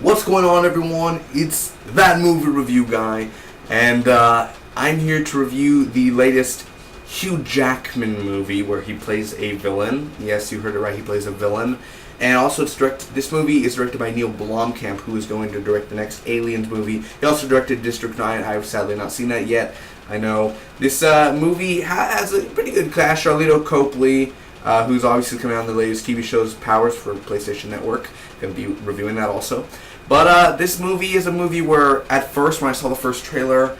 What's going on, everyone? It's that movie review guy, and I'm here to review the latest Hugh Jackman movie where he plays a villain. Yes, you heard it right, he plays a villain. And also, this movie is directed by Neil Blomkamp, who is going to direct the next Aliens movie. He also directed District 9. I have sadly not seen that yet. I know. This movie has a pretty good cast. Charlito Copley, who's obviously coming out in the latest TV shows Powers for PlayStation Network. Going to be reviewing that also. But this movie is a movie where, at first, when I saw the first trailer,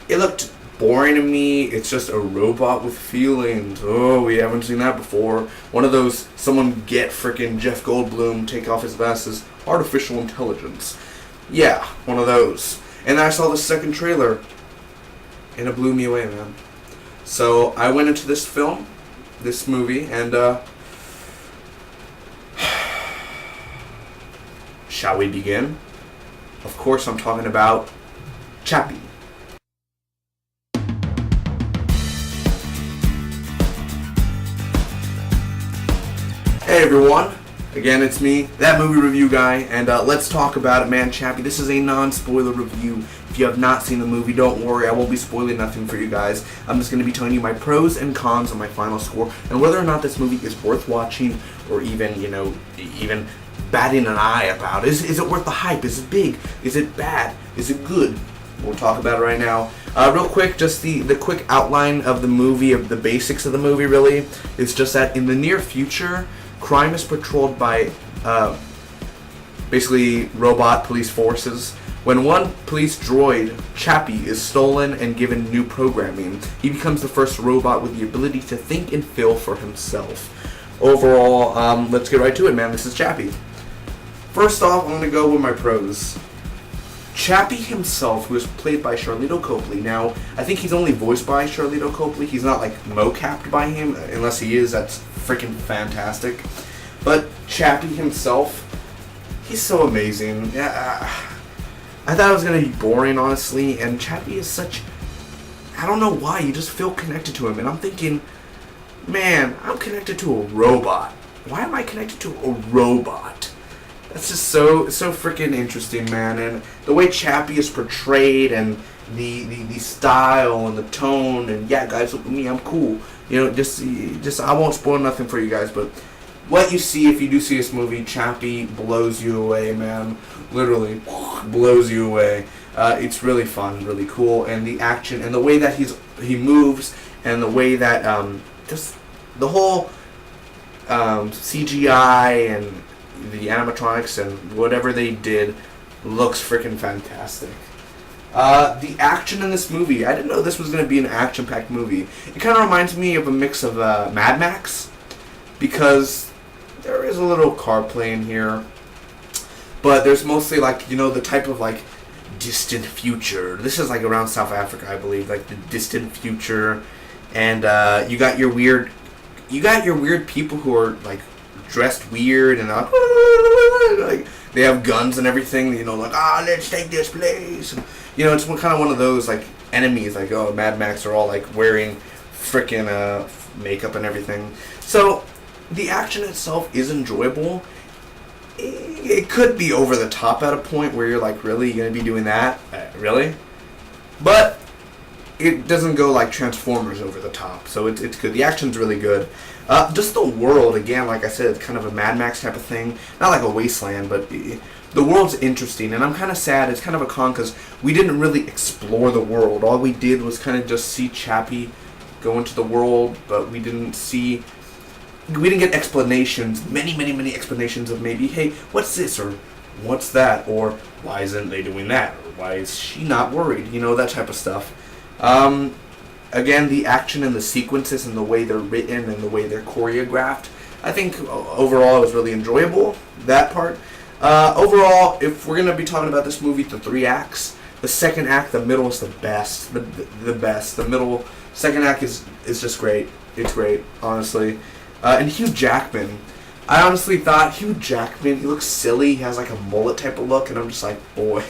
it looked boring to me. It's just a robot with feelings. Oh, we haven't seen that before. One of those, someone get frickin' Jeff Goldblum, take off his glasses, artificial intelligence. Yeah, one of those. And then I saw the second trailer, and it blew me away, man. So I went into this movie, and shall we begin? Of course, I'm talking about Chappie. Hey everyone, again it's me, that movie review guy, and let's talk about it, man. Chappie. This is a non-spoiler review. If you have not seen the movie, don't worry, I won't be spoiling nothing for you guys. I'm just going to be telling you my pros and cons of my final score, and whether or not this movie is worth watching, or even, even batting an eye about. Is it worth the hype? Is it big? Is it bad? Is it good? We'll talk about it right now. Real quick, just the quick outline of the movie, of the basics of the movie, really. It's just that in the near future, crime is patrolled by basically robot police forces. When one police droid, Chappie, is stolen and given new programming, he becomes the first robot with the ability to think and feel for himself. Overall, let's get right to it, man. This is Chappie. First off, I'm going to go with my pros. Chappie himself, who is played by Charlito Copley. Now, I think he's only voiced by Charlito Copley. He's not, mocapped by him. Unless he is, that's freaking fantastic. But Chappie himself, he's so amazing. Yeah, I thought it was going to be boring, honestly. And Chappie is such... I don't know why. You just feel connected to him. And I'm thinking, man, I'm connected to a robot. Why am I connected to a robot? That's just so freaking interesting, man. And the way Chappie is portrayed, and the style and the tone, and yeah, guys, look at me, I'm cool. Just I won't spoil nothing for you guys, but what you see, if you do see this movie, Chappie blows you away, man. Literally blows you away. It's really fun, really cool, and the action and the way that he moves, and the way that just the whole CGI and the animatronics and whatever they did looks freaking fantastic. The action in this movie, I didn't know this was going to be an action-packed movie. It kind of reminds me of a mix of Mad Max, because there is a little car play in here, but there's mostly the type of distant future. This is around South Africa, I believe, the distant future, and you got your weird people who are dressed weird and they have guns and everything. Let's take this place. And, it's kind of one of those enemies. Mad Max are all wearing frickin' makeup and everything. So the action itself is enjoyable. It could be over the top at a point where you're really gonna be doing that, really? But it doesn't go like Transformers over the top, so it's good. The action's really good. Just the world, again, like I said, it's kind of a Mad Max type of thing. Not like a wasteland, but the world's interesting, and I'm kind of sad. It's kind of a con because we didn't really explore the world. All we did was kind of just see Chappie go into the world, but we didn't get explanations, many explanations of maybe, hey, what's this, or what's that, or why isn't they doing that, or why is she not worried, that type of stuff. Again, the action and the sequences and the way they're written and the way they're choreographed, I think overall it was really enjoyable, that part. Overall, if we're going to be talking about this movie, the 3 acts, the second act, the middle is the best, the best. The middle, second act is just great. It's great, honestly. And Hugh Jackman, I honestly thought Hugh Jackman, he looks silly, he has a mullet type of look, and I'm just boy,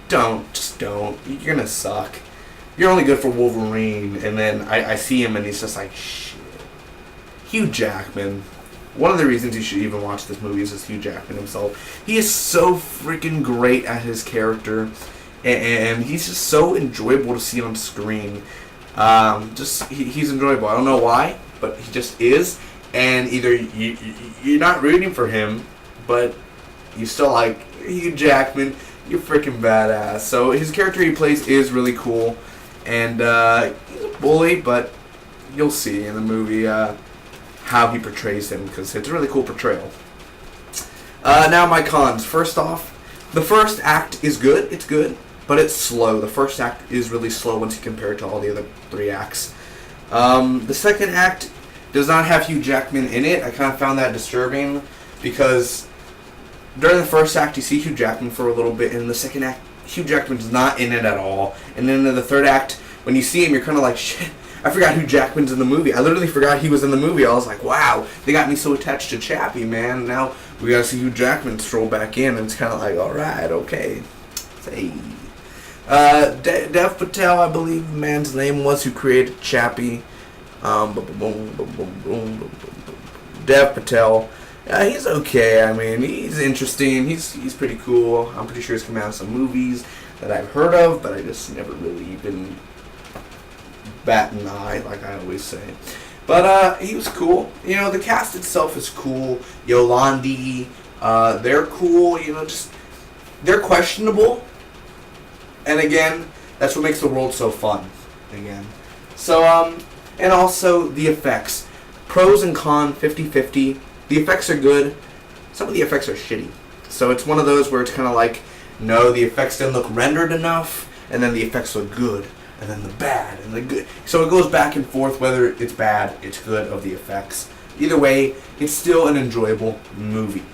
just don't, you're gonna suck. You're only good for Wolverine. And then I see him and he's just shit. Hugh Jackman, one of the reasons you should even watch this movie is Hugh Jackman himself. He is so freaking great at his character, and he's just so enjoyable to see on screen. He's enjoyable. I don't know why, but he just is. And either you're not rooting for him, but you still like Hugh Jackman. You're freaking badass. So his character he plays is really cool, and he's a bully, but you'll see in the movie how he portrays him, because it's a really cool portrayal. Now my cons. First off, the first act is good. It's good, but it's slow. The first act is really slow once you compare it to all the other 3 acts. The second act does not have Hugh Jackman in it. I kind of found that disturbing, because during the first act you see Hugh Jackman for a little bit, and in the second act Hugh Jackman's not in it at all. And then in the third act, when you see him, you're kind of like, shit, I forgot Hugh Jackman's in the movie. I literally forgot he was in the movie. I was like, wow, they got me so attached to Chappie, man. Now we gotta see Hugh Jackman stroll back in, and it's kind of like, alright, okay. Hey. Dev Patel, I believe the man's name was, who created Chappie. Dev Patel. He's okay. I mean, he's interesting. He's pretty cool. I'm pretty sure he's come out of some movies that I've heard of, but I just never really even bat an eye, like I always say. But he was cool. You know, the cast itself is cool. Yolandi, they're cool. You know, just they're questionable. And again, that's what makes the world so fun. Again, so and also the effects. Pros and cons, 50-50. The effects are good. Some of the effects are shitty. So it's one of those where it's kind of like, no, the effects didn't look rendered enough, and then the effects look good, and then the bad, and the good. So it goes back and forth whether it's bad, it's good of the effects. Either way, it's still an enjoyable movie.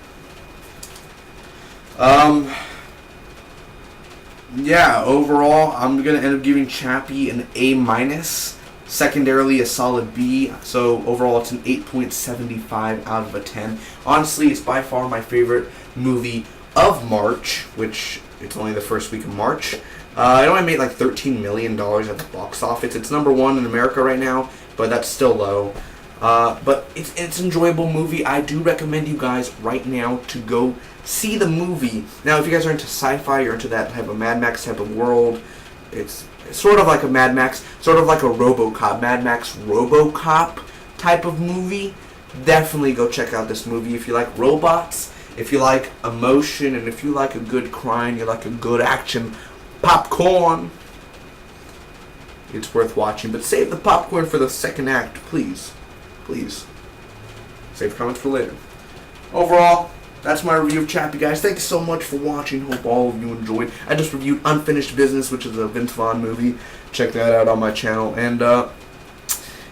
Yeah, overall, I'm going to end up giving Chappie an A-. Secondarily, a solid B. So overall, it's an 8.75 out of a 10. Honestly, it's by far my favorite movie of March, which it's only the first week of March. It only made like $13 million at the box office. It's number 1 in America right now, but that's still low. But it's an enjoyable movie. I do recommend you guys right now to go see the movie. Now, if you guys are into sci-fi, you're into that type of Mad Max type of world, it's sort of like a Mad Max, sort of like a RoboCop, Mad Max RoboCop type of movie. Definitely go check out this movie if you like robots, if you like emotion, and if you like a good crime, you like a good action popcorn. It's worth watching, but save the popcorn for the second act, please. Please. Save comments for later. Overall, that's my review of Chappie, guys. Thanks so much for watching. Hope all of you enjoyed. I just reviewed Unfinished Business, which is a Vince Vaughn movie. Check that out on my channel. And,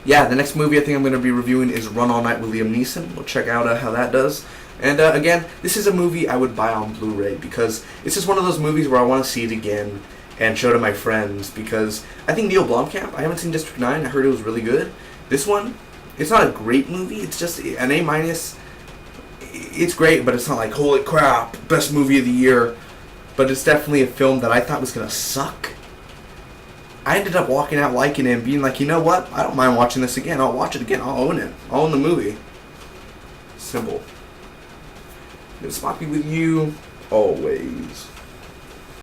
yeah, the next movie I think I'm going to be reviewing is Run All Night with Liam Neeson. We'll check out how that does. And, again, this is a movie I would buy on Blu-ray because it's just one of those movies where I want to see it again and show to my friends because I think Neil Blomkamp, I haven't seen District 9. I heard it was really good. This one, it's not a great movie. It's just an A-. It's great, but it's not like, holy crap, best movie of the year. But it's definitely a film that I thought was going to suck. I ended up walking out liking it and being like, you know what? I don't mind watching this again. I'll watch it again. I'll own it. I'll own the movie. Simple. It's Spocky with you always.